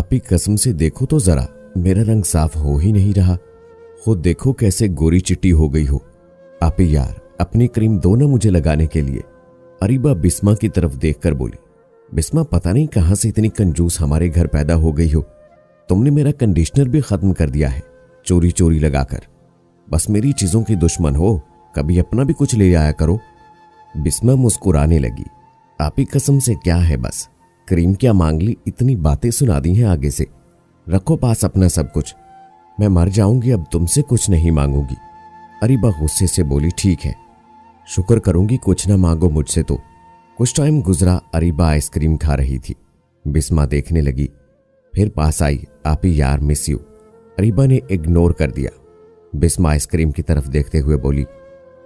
आप ही कसम से देखो तो जरा, मेरा रंग साफ हो ही नहीं रहा। खुद देखो कैसे गोरी चिट्टी हो गई हो। आप ही यार, अपनी क्रीम दो ना मुझे लगाने के लिए। अरीबा बिस्मा की तरफ देखकर बोली। बिस्मा, पता नहीं कहां से इतनी कंजूस हमारे घर पैदा हो गई हो। तुमने मेरा कंडीशनर भी खत्म कर दिया है, चोरी चोरी लगाकर। बस मेरी चीजों की दुश्मन हो, कभी अपना भी कुछ ले आया करो। बिस्मा मुस्कुराने लगी। आप ही कसम से क्या है, बस क्रीम क्या मांग ली, इतनी बातें सुना दी हैं आगे से। रखो पास अपना सब कुछ, मैं मर जाऊंगी, अब तुमसे कुछ नहीं मांगूंगी। अरीबा गुस्से से बोली, ठीक है, शुक्र करूंगी कुछ ना मांगो मुझसे तो। कुछ टाइम गुजरा, अरीबा आइसक्रीम खा रही थी। बिस्मा देखने लगी, फिर पास आई। आप ही यार, मिस यू। अरीबा ने इग्नोर कर दिया। बिस्मा आइसक्रीम की तरफ देखते हुए बोली,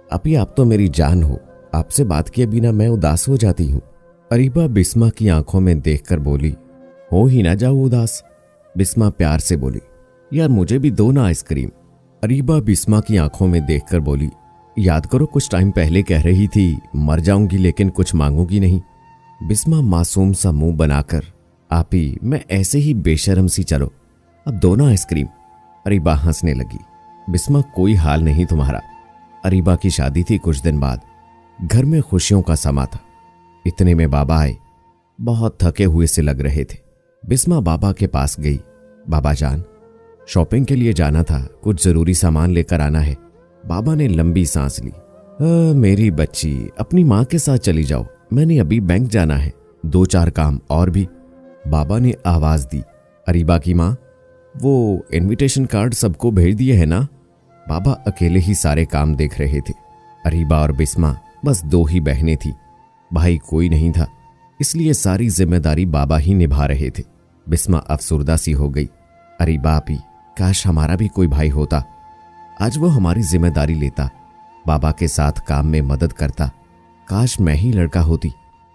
आप ही, आप तो मेरी जान हो, आपसे बात किए बिना मैं उदास हो जाती हूँ। अरीबा बिस्मा की आंखों में देखकर बोली, हो ही ना जाओ उदास। बिस्मा प्यार से बोली, यार मुझे भी दो ना आइसक्रीम। अरीबा बिस्मा की आंखों में देखकर बोली, याद करो कुछ टाइम पहले कह रही थी मर जाऊंगी लेकिन कुछ मांगूंगी नहीं। बिस्मा मासूम सा मुंह बनाकर, आप ही, मैं ऐसे ही बेशर्म सी, चलो अब दो ना आइसक्रीम। अरीबा हंसने लगी। बिस्मा, कोई हाल नहीं तुम्हारा। अरीबा की शादी थी कुछ दिन बाद, घर में खुशियों का समा था। इतने में बाबा आए, बहुत थके हुए से लग रहे थे। बिस्मा बाबा के पास गई। बाबा जान, शॉपिंग के लिए जाना था, कुछ जरूरी सामान लेकर आना है। बाबा ने लंबी सांस ली। मेरी बच्ची, अपनी माँ के साथ चली जाओ, मैंने अभी बैंक जाना है, 2-4 काम और भी। बाबा ने आवाज दी। अरीबा की माँ, वो इनविटेशन कार्ड सबको भेज दिए है ना? बाबा अकेले ही सारे काम देख रहे थे। अरीबा और बिस्मा बस 2 ही बहनें थी, भाई कोई नहीं था, इसलिए सारी जिम्मेदारी बाबा ही निभा रहे थे। बिस्मा अफसुर्दा सी हो गई। अरीबा भी, काश हमारा भी कोई भाई होता, आज वो हमारी जिम्मेदारी लेता, बाबा के साथ काम में मदद करता। काश मैं ही लड़का होती,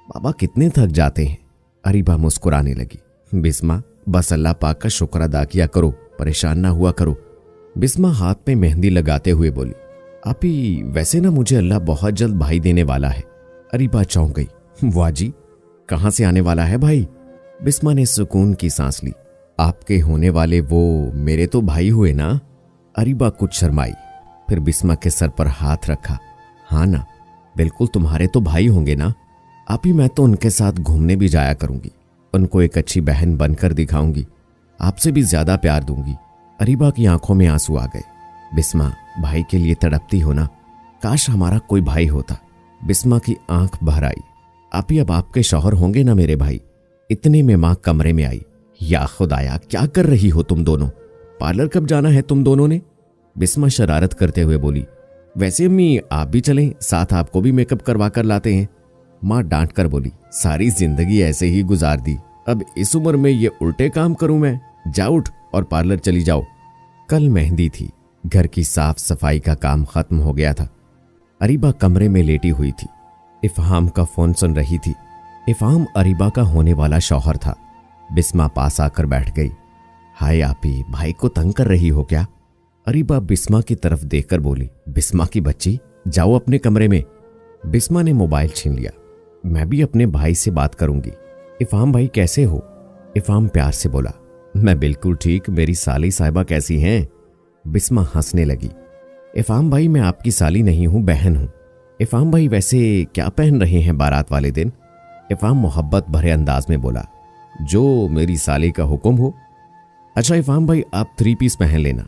बाबा कितने थक जाते हैं। अरीबा मुस्कुराने लगी। बिस्मा, बस अल्लाह पाक का शुक्र अदा किया करो, परेशान ना हुआ करो। बिस्मा हाथ पे मेहंदी लगाते हुए बोली, आप ही, वैसे ना मुझे अल्लाह बहुत जल्द भाई देने वाला है। अरीबा चौंक गई। वाह जी, कहां से आने वाला है भाई? बिस्मा ने सुकून की सांस ली। आपके होने वाले वो मेरे तो भाई हुए ना? अरीबा कुछ शर्माई, फिर बिस्मा के सर पर हाथ रखा। हाँ ना, बिल्कुल तुम्हारे तो भाई होंगे ना। आप ही, मैं तो उनके साथ घूमने भी जाया करूंगी, उनको एक अच्छी बहन बनकर दिखाऊंगी, आपसे भी ज्यादा प्यार दूंगी। अरीबा की आंखों में आंसू आ गए। बिस्मा, भाई के लिए तड़पती हो ना? काश हमारा कोई भाई होता। बिस्मा की आंख भर आई। आप ही, अब आपके शौहर होंगे ना मेरे भाई? इतने में मां कमरे में आई। या खुदाया, क्या कर रही हो तुम दोनों? पार्लर कब जाना है तुम दोनों ने? बिस्मा शरारत करते हुए बोली। वैसे अम्मी, आप भी चलें, साथ आपको भी मेकअप करवा कर लाते हैं। मां डांट कर बोली, सारी जिंदगी ऐसे ही गुजार दी, अब इस उम्र में ये उल्टे काम करूं मैं? जा उठ और पार्लर चली जाओ। कल मेहंदी थी, घर की साफ सफाई का काम खत्म हो गया था। अरीबा कमरे में लेटी हुई थी, इफ़हाम का फोन सुन रही थी। इफ़हाम अरीबा का होने वाला शौहर था। बिस्मा पास आकर बैठ गई। हाय आपी, भाई को तंग कर रही हो क्या? अरीबा बिस्मा की तरफ देखकर बोली। बिस्मा की बच्ची, जाओ अपने कमरे में। बिस्मा ने मोबाइल छीन लिया। मैं भी अपने भाई से बात करूंगी। इफ़हाम भाई कैसे हो? इफ़हाम प्यार से बोला। मैं बिल्कुल ठीक, मेरी साली साहिबा कैसी हैं? बिस्मा हंसने लगी। इफ़हाम भाई, मैं आपकी साली नहीं हूं, बहन हूं। इफ़हाम भाई, वैसे क्या पहन रहे हैं बारात वाले दिन? इफ़हाम मोहब्बत भरे अंदाज में बोला। जो मेरी साली का हुक्म हो। अच्छा इफ़हाम भाई, आप 3 पीस पहन लेना,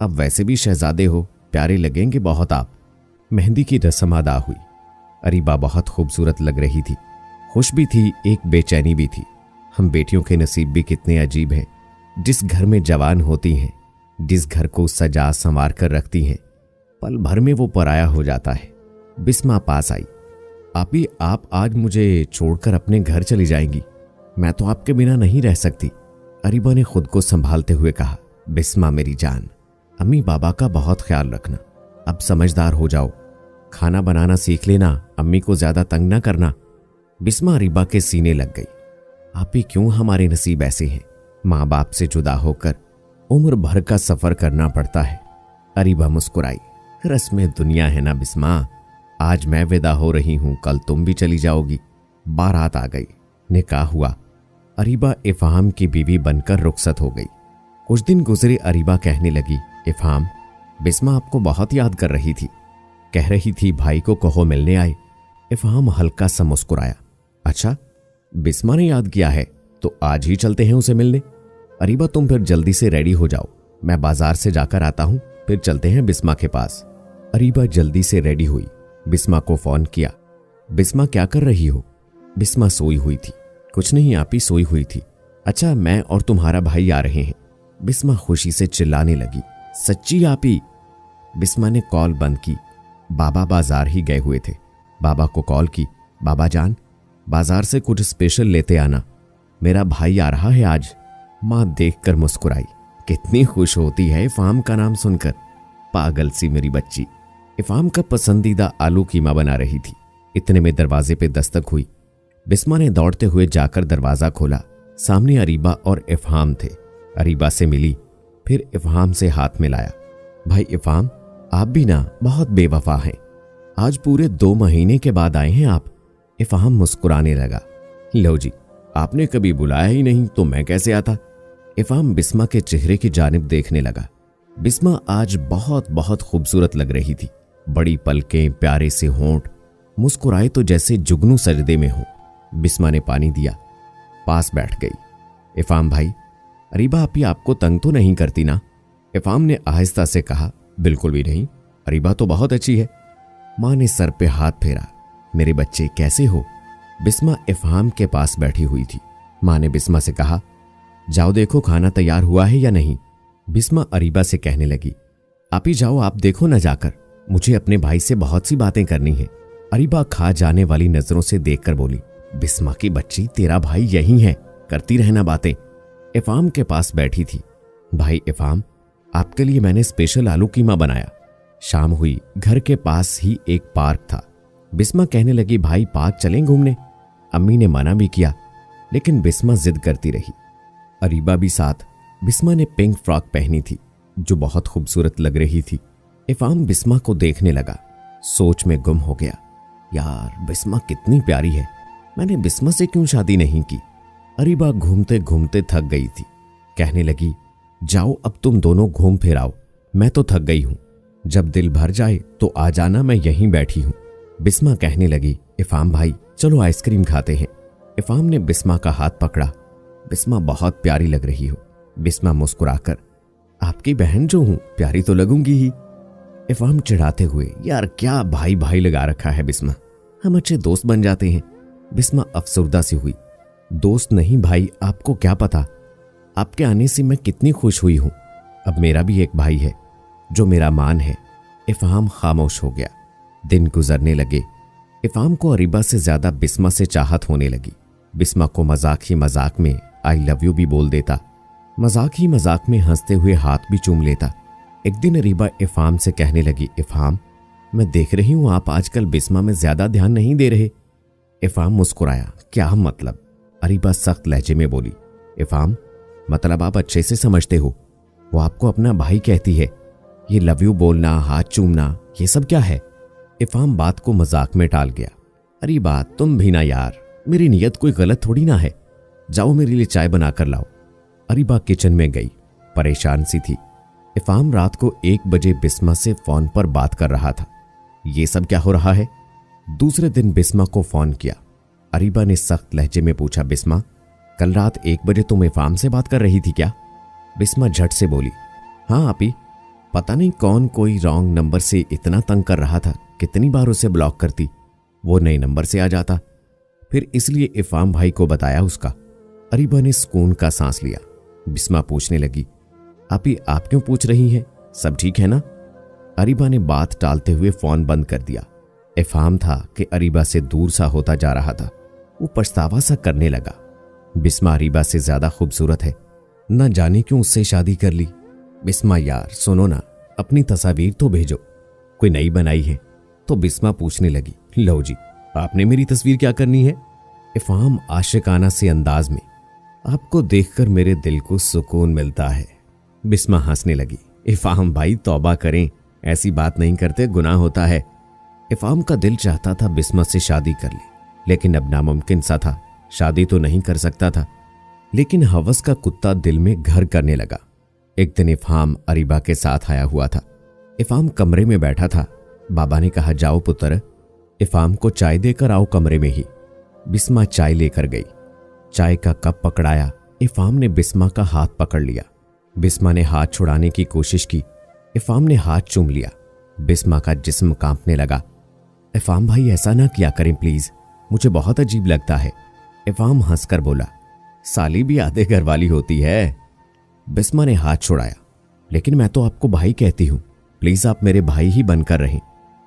अब वैसे भी शहजादे हो, प्यारे लगेंगे बहुत आप। मेहंदी की रस्म अदा हुई। अरीबा बहुत खूबसूरत लग रही थी, खुश भी थी, एक बेचैनी भी थी। हम बेटियों के नसीब भी कितने अजीब हैं। जिस घर में जवान होती हैं, जिस घर को सजा संवार कर रखती हैं, पल भर में वो पराया हो जाता है। बिस्मा पास आई। आपी, आप आज मुझे छोड़कर अपने घर चली जाएंगी? मैं तो आपके बिना नहीं रह सकती। अरीबा ने खुद को संभालते हुए कहा। बिस्मा मेरी जान, अम्मी बाबा का बहुत ख्याल रखना, अब समझदार हो जाओ, खाना बनाना सीख लेना, अम्मी को ज्यादा तंग ना करना। बिस्मा अरीबा के सीने लग गई। आप ही, क्यों हमारे नसीब ऐसे हैं? माँ बाप से जुदा होकर उम्र भर का सफर करना पड़ता है। अरीबा मुस्कुराई। रस्में दुनिया है ना बिस्मा, आज मैं विदा हो रही हूं, कल तुम भी चली जाओगी। बारात आ गई, निकाह हुआ। अरीबा इफ़हाम की बीवी बनकर रुखसत हो गई। कुछ दिन गुजरे, अरीबा कहने लगी, इफ़हाम, बिस्मा आपको बहुत याद कर रही थी, कह रही थी भाई को कहो मिलने आए। इफ़हाम हल्का सा मुस्कुराया, अच्छा बिस्मा ने याद किया है तो आज ही चलते हैं उसे मिलने। अरीबा तुम फिर जल्दी से रेडी हो जाओ, मैं बाजार से जाकर आता हूं, फिर चलते हैं बिस्मा के पास। अरीबा जल्दी से रेडी हुई, बिस्मा को फोन किया। बिस्मा क्या कर रही हो? बिस्मा सोई हुई थी। कुछ नहीं आपी, सोई हुई थी। अच्छा मैं और तुम्हारा भाई आ रहे हैं। बिस्मा खुशी से चिल्लाने लगी, सच्ची आपी? बिस्मा ने कॉल बंद की। बाबा बाजार ही गए हुए थे। बाबा को कॉल की, बाबा जान बाजार से कुछ स्पेशल लेते आना, मेरा भाई आ रहा है आज। मां देखकर मुस्कुराई, कितनी खुश होती है इफ़हाम का नाम सुनकर, पागल सी मेरी बच्ची। इफ़हाम का पसंदीदा आलू कीमा बना रही थी। इतने में दरवाजे पे दस्तक हुई। बिस्मा ने दौड़ते हुए जाकर दरवाजा खोला। सामने अरीबा और इफ़हाम थे। अरीबा से मिली, फिर इफ़हाम से हाथ मिलाया। भाई इफ़हाम, आप भी ना बहुत बेवफा हैं, आज पूरे 2 महीने के बाद आए हैं आप। इफ़हाम मुस्कुराने लगा, लो जी, आपने कभी बुलाया ही नहीं तो मैं कैसे आता। इफ़हाम बिस्मा के चेहरे की जानिब देखने लगा। बिस्मा आज बहुत बहुत खूबसूरत लग रही थी। बड़ी पलकें, प्यारे से होंठ, मुस्कुराए तो जैसे जुगनू सजदे में हो। बिस्मा ने पानी दिया, पास बैठ गई। इफ़हाम भाई, अरीबा आपी आपको तंग तो नहीं करती ना? इफ़हाम ने आहिस्ता से कहा, बिल्कुल भी नहीं, अरीबा तो बहुत अच्छी है। मां ने सर पे हाथ फेरा, मेरे बच्चे कैसे हो? बिस्मा इफ़हाम के पास बैठी हुई थी। मां ने बिस्मा से कहा, जाओ देखो खाना तैयार हुआ है या नहीं। बिस्मा अरीबा से कहने लगी, आप ही जाओ, आप देखो ना जाकर, मुझे अपने भाई से बहुत सी बातें करनी है। अरीबा खा जाने वाली नजरों से देखकर बोली, बिस्मा की बच्ची, तेरा भाई यही है, करती रहना बातें। इफ़हाम के पास बैठी थी। भाई इफ़हाम, आपके लिए मैंने स्पेशल आलू कीमा बनाया। शाम हुई, घर के पास ही एक पार्क था। बिस्मा कहने लगी, भाई पार्क चलें घूमने। अम्मी ने मना भी किया, लेकिन बिस्मा जिद करती रही। अरीबा भी साथ। बिस्मा ने पिंक फ्रॉक पहनी थी जो बहुत खूबसूरत लग रही थी। इफ़हाम बिस्मा को देखने लगा, सोच में गुम हो गया। यार बिस्मा कितनी प्यारी है, मैंने बिस्मा से क्यों शादी नहीं की। अरीबा घूमते घूमते थक गई थी। कहने लगी, जाओ अब तुम दोनों घूम फिर आओ, मैं तो थक गई हूं, जब दिल भर जाए तो आ जाना, मैं यहीं बैठी हूं। बिस्मा कहने लगी, इफ़हाम भाई चलो आइसक्रीम खाते हैं। इफ़हाम ने बिस्मा का हाथ पकड़ा। बिस्मा बहुत प्यारी लग रही हो। बिस्मा मुस्कुराकर, आपकी बहन जो हूं प्यारी तो लगूंगी ही। इफ़हाम चिढ़ाते हुए, यार क्या भाई भाई लगा रखा है बिस्मा, हम अच्छे दोस्त बन जाते हैं। बिस्मा अफसुर्दा सी हुई, दोस्त नहीं भाई, आपको क्या पता, आपके आने से मैं कितनी खुश हुई हूं। अब मेरा भी एक भाई है जो मेरा मान है। इफ़हाम खामोश हो गया। दिन गुजरने लगे। इफ़हाम को अरीबा से ज्यादा बिस्मा से चाहत होने लगी। बिस्मा को मजाक ही मजाक में आई लव यू भी बोल देता, मजाक ही मजाक में हंसते हुए हाथ भी चूम लेता। एक दिन अरीबा इफ़हाम से कहने लगी, इफ़हाम मैं देख रही हूं आप आजकल बिस्मा में ज्यादा ध्यान नहीं दे रहे। इफ़हाम मुस्कुराया, क्या मतलब? अरीबा सख्त लहजे में बोली, इफ़हाम मतलब आप अच्छे से समझते हो, वो आपको अपना भाई कहती है, ये लव यू बोलना, हाथ चूमना, ये सब क्या है? इफ़हाम बात को मजाक में टाल गया, अरीबा तुम भी ना यार, मेरी नीयत कोई गलत थोड़ी ना है, जाओ मेरे लिए चाय बना कर लाओ। अरीबा किचन में गई, परेशान सी थी। इफ़हाम रात को 1 बजे बिस्मा से फोन पर बात कर रहा था। ये सब क्या हो रहा है? दूसरे दिन बिस्मा को फोन किया। अरीबा ने सख्त लहजे में पूछा, बिस्मा कल रात 1 बजे तुम इफ़हाम से बात कर रही थी क्या? बिस्मा झट से बोली, हाँ आपी, पता नहीं कौन कोई रॉन्ग नंबर से इतना तंग कर रहा था, कितनी बार उसे ब्लॉक करती, वो नए नंबर से आ जाता, फिर इसलिए इफ़हाम भाई को बताया उसका। अरीबा ने सुकून का सांस लिया। बिस्मा पूछने लगी, आपी आप क्यों पूछ रही हैं, सब ठीक है ना? अरीबा ने बात टालते हुए फोन बंद कर दिया। इफ़हाम था कि अरीबा से दूर सा होता जा रहा था। वो पछतावा सा करने लगा। बिस्मा अरीबा से ज्यादा खूबसूरत है, न जाने क्यों उससे शादी कर ली। बिस्मा यार सुनो ना, अपनी तस्वीर तो भेजो, कोई नई बनाई है। तो बिस्मा पूछने लगी, लो जी आपने मेरी तस्वीर क्या करनी है? इफ़हाम आशिकाना से अंदाज में, आपको देखकर मेरे दिल को सुकून मिलता है। बिस्मा हंसने लगी, इफ़हाम भाई तौबा करें, ऐसी बात नहीं करते, गुनाह होता है। इफ़हाम का दिल चाहता था बिस्मा से शादी कर ले, लेकिन अब नामुमकिन सा था, शादी तो नहीं कर सकता था। लेकिन हवस का कुत्ता दिल में घर करने लगा। एक दिन इफाम अरीबा के साथ आया हुआ था। इफाम कमरे में बैठा था। बाबा ने कहा, जाओ पुत्र, इफाम को चाय देकर आओ कमरे में ही। बिस्मा चाय लेकर गई। चाय का कप पकड़ाया। इफाम ने बिस्मा का हाथ पकड़ लिया। बिस्मा ने हाथ छुड़ाने की कोशिश की। इफाम ने हाथ चूम लिया। बिस्मा का जिस्म कांपने लगा। इफाम भाई, ऐसा ना किया करें प्लीज, मुझे बहुत अजीब लगता है। इफाम हंसकर बोला, साली भी आधे घर वाली होती है। बिस्मा ने हाथ छुड़ाया। लेकिन मैं तो आपको भाई कहती हूं, प्लीज आप मेरे भाई ही बनकर रहें।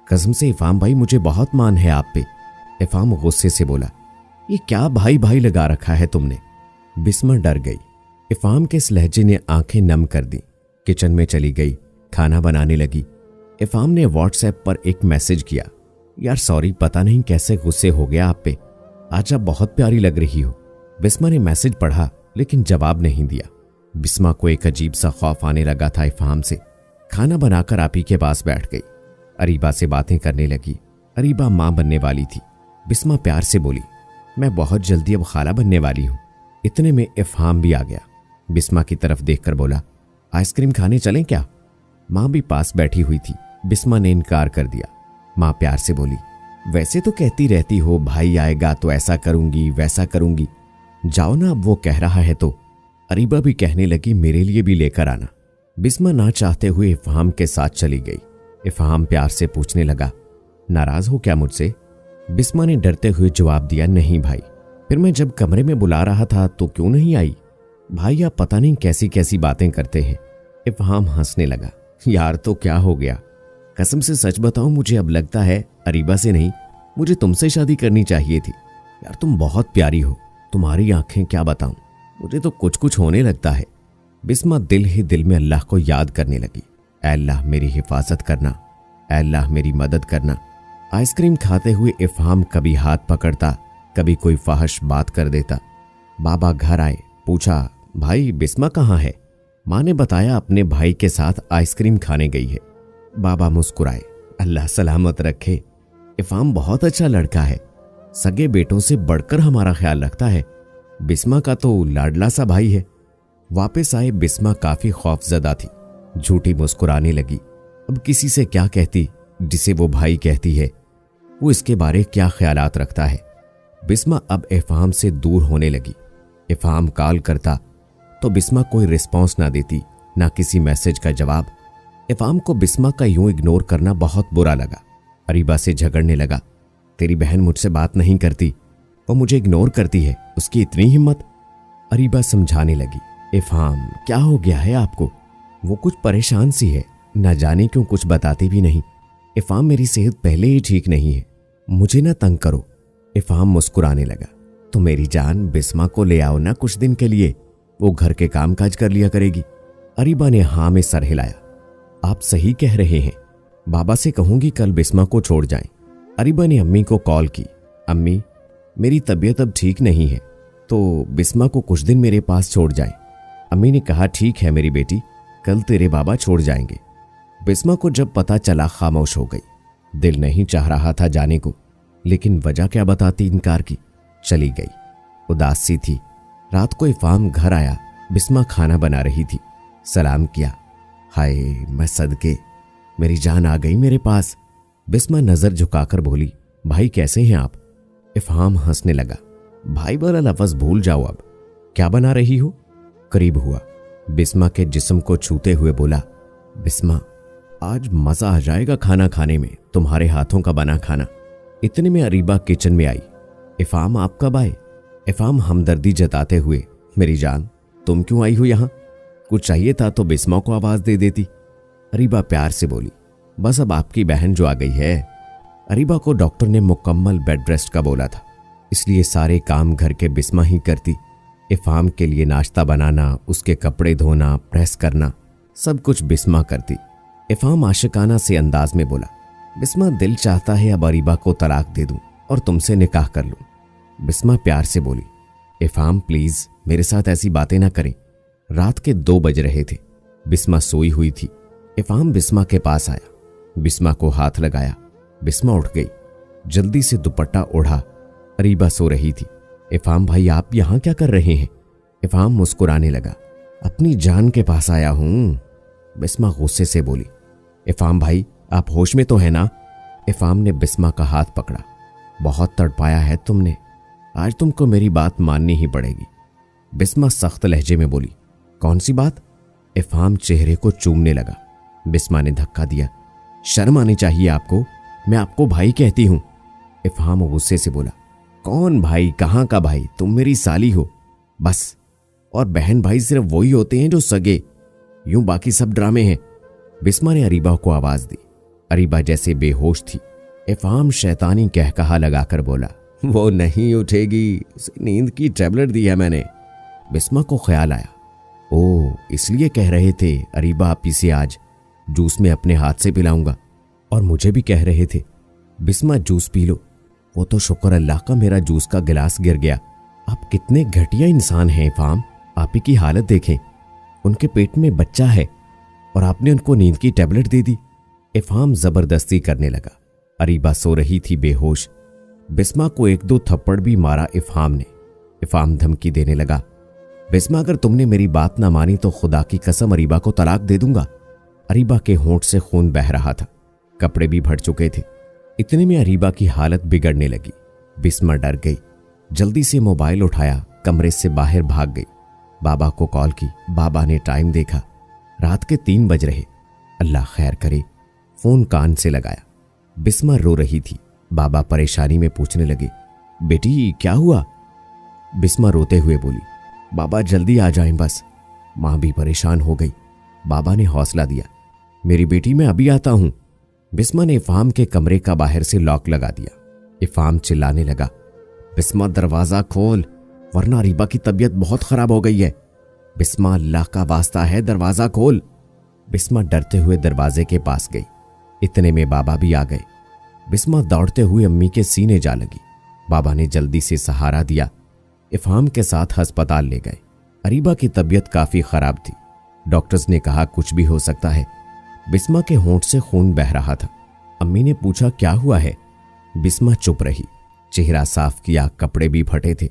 कसम से इफाम भाई, मुझे बहुत मान है आप पे। इफाम गुस्से से बोला, ये क्या भाई भाई लगा रखा है तुमने। बिस्मा डर गई। इफाम के इस लहजे ने आंखें नम कर दी। किचन में चली गई, खाना बनाने लगी। इफाम ने व्हाट्सएप पर एक मैसेज किया, यार सॉरी, पता नहीं कैसे गुस्से हो गया आप पे, आज आप बहुत प्यारी लग रही हो। बिस्मा ने मैसेज पढ़ा लेकिन जवाब नहीं दिया। बिस्मा को एक अजीब सा खौफ आने लगा था इफाम से। खाना बनाकर आपी के पास बैठ गई। अरीबा से बातें करने लगी। अरीबा मां बनने वाली थी। बिस्मा प्यार से बोली, मैं बहुत जल्दी अब खाला बनने वाली हूं। इतने में इफाम भी आ गया। बिस्मा की तरफ देखकर बोला, आइसक्रीम खाने चलें क्या। मां भी पास बैठी हुई थी। बिस्मा ने इनकार कर दिया। मां प्यार से बोली, वैसे तो कहती रहती हो भाई आएगा तो ऐसा करूंगी वैसा करूंगी, जाओ ना, अब वो कह रहा है तो। अरीबा भी कहने लगी, मेरे लिए भी लेकर आना। बिस्मा ना चाहते हुए इफाम के साथ चली गई। इफाम प्यार से पूछने लगा, नाराज हो क्या मुझसे। बिस्मा ने डरते हुए जवाब दिया, नहीं भाई, फिर मैं जब कमरे में बुला रहा था तो क्यों नहीं आई। भाई आप पता नहीं कैसी कैसी बातें करते हैं। इफाम हंसने लगा, यार तो क्या हो गया, कसम से सच बताऊं, मुझे अब लगता है अरीबा से नहीं, मुझे तुमसे शादी करनी चाहिए थी। यार तुम बहुत प्यारी हो, तुम्हारी आंखें क्या बताऊं, मुझे तो कुछ कुछ होने लगता है। बिस्मा दिल ही दिल में अल्लाह को याद करने लगी, ऐ अल्लाह मेरी हिफाजत करना, ऐ अल्लाह मेरी मदद करना। आइसक्रीम खाते हुए इफाम कभी हाथ पकड़ता, कभी कोई फाहिश बात कर देता। बाबा घर आए, पूछा, भाई बिस्मा कहाँ है। मां ने बताया अपने भाई के साथ आइसक्रीम खाने गई है। बाबा मुस्कुराए, अल्लाह सलामत रखे, इफाम बहुत अच्छा लड़का है, सगे बेटों से बढ़कर हमारा ख्याल रखता है। बिस्मा का तो लाडला सा भाई है। वापस आए बिस्मा काफी खौफजदा थी। झूठी मुस्कुराने लगी। अब किसी से क्या कहती जिसे वो भाई कहती है, वो इसके बारे क्या ख्यालात रखता है। बिस्मा अब इफाम से दूर होने लगी। इफाम कॉल करता तो बिस्मा कोई रिस्पॉन्स ना देती, ना किसी मैसेज का जवाब। इफाम को बिस्मा का यूं इग्नोर करना बहुत बुरा लगा। अरीबा से झगड़ने लगा, तेरी बहन मुझसे बात नहीं करती, वो मुझे इग्नोर करती है, उसकी इतनी हिम्मत। अरीबा समझाने लगी, इफाम क्या हो गया है आपको, वो कुछ परेशान सी है, ना जाने क्यों कुछ बताती भी नहीं। इफाम मेरी सेहत पहले ही ठीक नहीं है, मुझे ना तंग करो। इफाम मुस्कुराने लगा, तो मेरी जान बिस्मा को ले आओ ना कुछ दिन के लिए, वो घर के काम काज कर लिया करेगी। अरीबा ने हाँ में सर हिलाया, आप सही कह रहे हैं, बाबा से कहूंगी कल बिस्मा को छोड़ जाएं। अरीबा ने अम्मी को कॉल की, अम्मी मेरी तबीयत अब ठीक नहीं है, तो बिस्मा को कुछ दिन मेरे पास छोड़ जाएं। अम्मी ने कहा, ठीक है मेरी बेटी, कल तेरे बाबा छोड़ जाएंगे। बिस्मा को जब पता चला खामोश हो गई। दिल नहीं चाह रहा था जाने को, लेकिन वजह क्या बताती, इनकार की, चली गई। उदास सी थी। रात को इफाम घर आया। बिस्मा खाना बना रही थी। सलाम किया, हाय मैं सदके, मेरी जान आ गई मेरे पास। बिस्मा नजर झुकाकर बोली, भाई कैसे हैं आप। इफाम हंसने लगा, भाई वाला लफ्ज भूल जाओ अब, क्या बना रही हो। करीब हुआ, बिस्मा के जिस्म को छूते हुए बोला, बिस्मा आज मजा आ जाएगा खाना खाने में, तुम्हारे हाथों का बना खाना। इतने में अरीबा किचन में आई। इफाम आप कब आए। इफाम हमदर्दी जताते हुए, मेरी जान तुम क्यों आई हो यहाँ, कुछ चाहिए था तो बिस्मा को आवाज दे देती। अरीबा प्यार से बोली, बस अब आपकी बहन जो आ गई है। अरीबा को डॉक्टर ने मुकम्मल बेड रेस्ट का बोला था, इसलिए सारे काम घर के बिस्मा ही करती। इफाम के लिए नाश्ता बनाना, उसके कपड़े धोना, प्रेस करना, सब कुछ बिस्मा करती। इफाम आशिकाना से अंदाज में बोला, बिस्मा दिल चाहता है अब अरीबा को तलाक दे दूं और तुमसे निकाह कर लूं। बिस्मा प्यार से बोली, इफाम प्लीज मेरे साथ ऐसी बातें ना करें। रात के 2 बज रहे थे। बिस्मा सोई हुई थी। इफाम बिस्मा के पास आया, बिस्मा को हाथ लगाया। बिस्मा उठ गई, जल्दी से दुपट्टा ओढ़ा। अरीबा सो रही थी। इफाम भाई आप यहां क्या कर रहे हैं। इफ़ाम मुस्कुराने लगा। अपनी जान के पास आया हूं, बिस्मा गुस्से से बोली। इफ़ाम भाई, आप होश में तो है ना? इफ़ाम ने बिस्मा का हाथ पकड़ा। बहुत तड़पाया है तुमने, आज तुमको मेरी बात माननी ही पड़ेगी। बिस्मा सख्त लहजे में बोली। कौन सी बात? इफ़ाम चेहरे को चूमने लगा। बिस्मा ने धक्का दिया। शर्म आनी चाहिए आपको, मैं आपको भाई कहती हूं। इफ़ाम गुस्से से बोला। कौन भाई, कहां का भाई? तुम मेरी साली हो बस, और बहन भाई सिर्फ वही होते हैं जो सगे, यूं बाकी सब ड्रामे हैं। बिस्मा ने अरीबा को आवाज दी। अरीबा जैसे बेहोश थी। इफ़ाम शैतानी कहकहा लगाकर बोला, वो नहीं उठेगी, उसे नींद की टैबलेट दी है मैंने। बिस्मा को ख्याल आया, ओ इसलिए कह रहे थे अरीबा आप इसे आज जूस में अपने हाथ से पिलाऊंगा, और मुझे भी कह रहे थे बिस्मा जूस पी लो। वो तो शुक्र अल्लाह का मेरा जूस का गिलास गिर गया। आप कितने घटिया इंसान हैं इफ़ाम, आप ही की हालत देखें। उनके पेट में बच्चा है और आपने उनको नींद की टैबलेट दे दी। इफ़ाम जबरदस्ती करने लगा। अरीबा सो रही थी बेहोश। बिस्मा को एक दो थप्पड़ भी मारा इफ़ाम ने। इफ़ाम धमकी देने लगा, बिस्मा अगर तुमने मेरी बात ना मानी तो खुदा की कसम अरीबा को तलाक दे दूंगा। अरीबा के होंठ से खून बह रहा था, कपड़े भी फट चुके थे। इतने में अरीबा की हालत बिगड़ने लगी। बिस्मा डर गई, जल्दी से मोबाइल उठाया, कमरे से बाहर भाग गई। बाबा को कॉल की। बाबा ने टाइम देखा, रात के 3 बज रहे। अल्लाह खैर करे। फोन कान से लगाया। बिस्मा रो रही थी। बाबा परेशानी में पूछने लगे, बेटी क्या हुआ? बिस्मा रोते हुए बोली, बाबा जल्दी आ जाएं बस। मां भी परेशान हो गई। बाबा ने हौसला दिया, मेरी बेटी मैं अभी आता हूं। बिस्मा ने इफ़ाम के कमरे का बाहर से लॉक लगा दिया। इफ़ाम चिल्लाने लगा, बिस्मा दरवाजा खोल वरना अरीबा की तबीयत बहुत खराब हो गई है। बिस्मा अल्लाह का वास्ता है दरवाजा खोल। बिस्मा डरते हुए दरवाजे के पास गई। इतने में बाबा भी आ गए। बिस्मा दौड़ते हुए अम्मी के सीने जा लगी। बाबा ने जल्दी से सहारा दिया। इफ़ाम के साथ अस्पताल ले गए। अरीबा की तबीयत काफी खराब थी। डॉक्टर्स ने कहा कुछ भी हो सकता है। बिस्मा के होंठ से खून बह रहा था। अम्मी ने पूछा क्या हुआ है? बिस्मा चुप रही। चेहरा साफ किया, कपड़े भी फटे थे।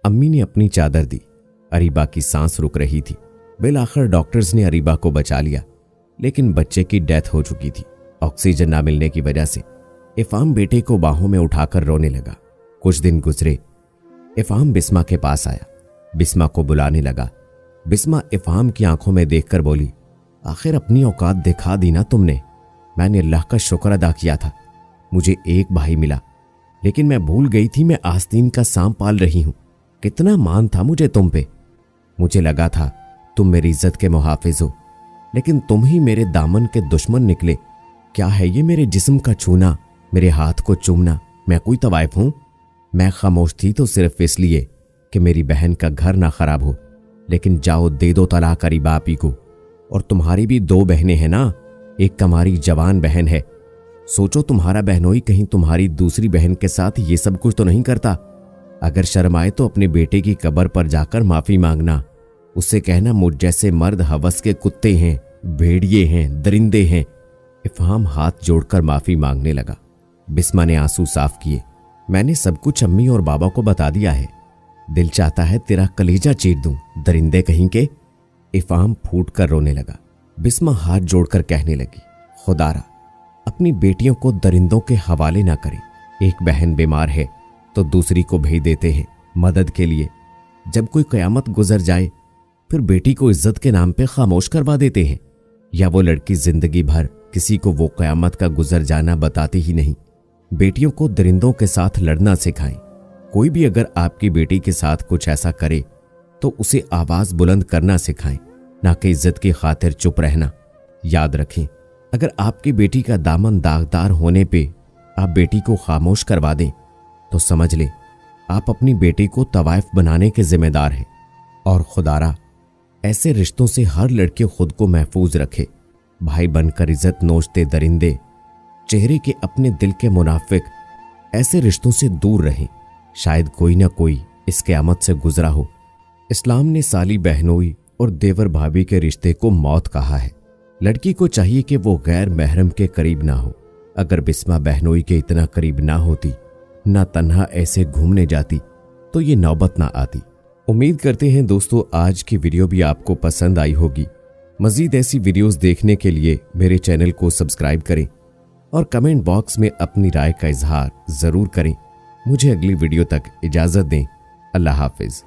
अम्मी ने अपनी चादर दी। अरीबा की सांस रुक रही थी। बिलाखिर डॉक्टर्स ने अरीबा को बचा लिया, लेकिन बच्चे की डेथ हो चुकी थी ऑक्सीजन ना मिलने की वजह से। इफ़ाम बेटे को बाहों में उठाकर रोने लगा। कुछ दिन गुजरे। इफ़ाम बिस्मा के पास आया। बिस्मा को बुलाने लगा। बिस्मा इफ़ाम की आंखों में देखकर बोली, आखिर अपनी औकात दिखा दी ना तुमने। मैंने अल्लाह का शुक्र अदा किया था, मुझे एक भाई मिला, लेकिन मैं भूल गई थी मैं आस्तीन का सांप पाल रही हूं। कितना मान था मुझे तुम पे। मुझे लगा था तुम मेरी इज्जत के मुहाफिज हो, लेकिन तुम ही मेरे दामन के दुश्मन निकले। क्या है ये मेरे जिस्म का छूना, मेरे हाथ को चूमना? मैं कोई तवाइफ हूं? मैं खामोश थी तो सिर्फ इसलिए कि मेरी बहन का घर ना खराब हो, लेकिन जाओ दे दो तलाक अरीबा आपी को। और तुम्हारी भी 2 बहनें हैं ना, एक कमारी जवान बहन है। सोचो तुम्हारा बहनोई कहीं तुम्हारी दूसरी बहन के साथ ये सब कुछ तो नहीं करता। अगर शर्म आए तो अपने बेटे की कब्र पर जाकर माफी मांगना। उससे कहना मुझ जैसे मर्द हवस के कुत्ते हैं, भेड़िए हैं, दरिंदे हैं। इफ़ाम हाथ जोड़कर माफी मांगने लगा। बिस्मा ने आंसू साफ किए। मैंने सब कुछ अम्मी और बाबा को बता दिया है। दिल चाहता है तेरा कलेजा चीर दूं, दरिंदे कहीं के। इफ़ाम फूट कर रोने लगा। बिस्मा हाथ जोड़कर कहने लगी, खुदारा अपनी बेटियों को दरिंदों के हवाले ना करे। एक बहन बीमार है तो दूसरी को भेज देते हैं मदद के लिए। जब कोई कयामत गुजर जाए फिर बेटी को इज्जत के नाम पे खामोश करवा देते हैं। या वो लड़की जिंदगी भर किसी को वो कयामत का गुजर जाना बताती ही नहीं। बेटियों को दरिंदों के साथ लड़ना सिखाएं। कोई भी अगर आपकी बेटी के साथ कुछ ऐसा करे तो उसे आवाज बुलंद करना सिखाएं, ना कि इज्जत की खातिर चुप रहना। याद रखें, अगर आपकी बेटी का दामन दागदार होने पे आप बेटी को खामोश करवा दें तो समझ ले आप अपनी बेटी को तवाइफ बनाने के जिम्मेदार हैं। और खुदारा ऐसे रिश्तों से हर लड़के खुद को महफूज रखे। भाई बनकर इज्जत नोचते दरिंदे, चेहरे के अपने दिल के मुनाफिक, ऐसे रिश्तों से दूर रहें। शायद कोई ना कोई इस क़यामत से गुजरा हो। इस्लाम ने साली बहनोई और देवर भाभी के रिश्ते को मौत कहा है। लड़की को चाहिए कि वो गैर महरम के करीब ना हो। अगर बिस्मा बहनोई के इतना करीब ना होती, ना तन्हा ऐसे घूमने जाती, तो ये नौबत ना आती। उम्मीद करते हैं दोस्तों आज की वीडियो भी आपको पसंद आई होगी। मजीद ऐसी वीडियोस देखने के लिए मेरे चैनल को सब्सक्राइब करें और कमेंट बॉक्स में अपनी राय का इजहार जरूर करें। मुझे अगली वीडियो तक इजाजत दें। अल्लाह हाफिज।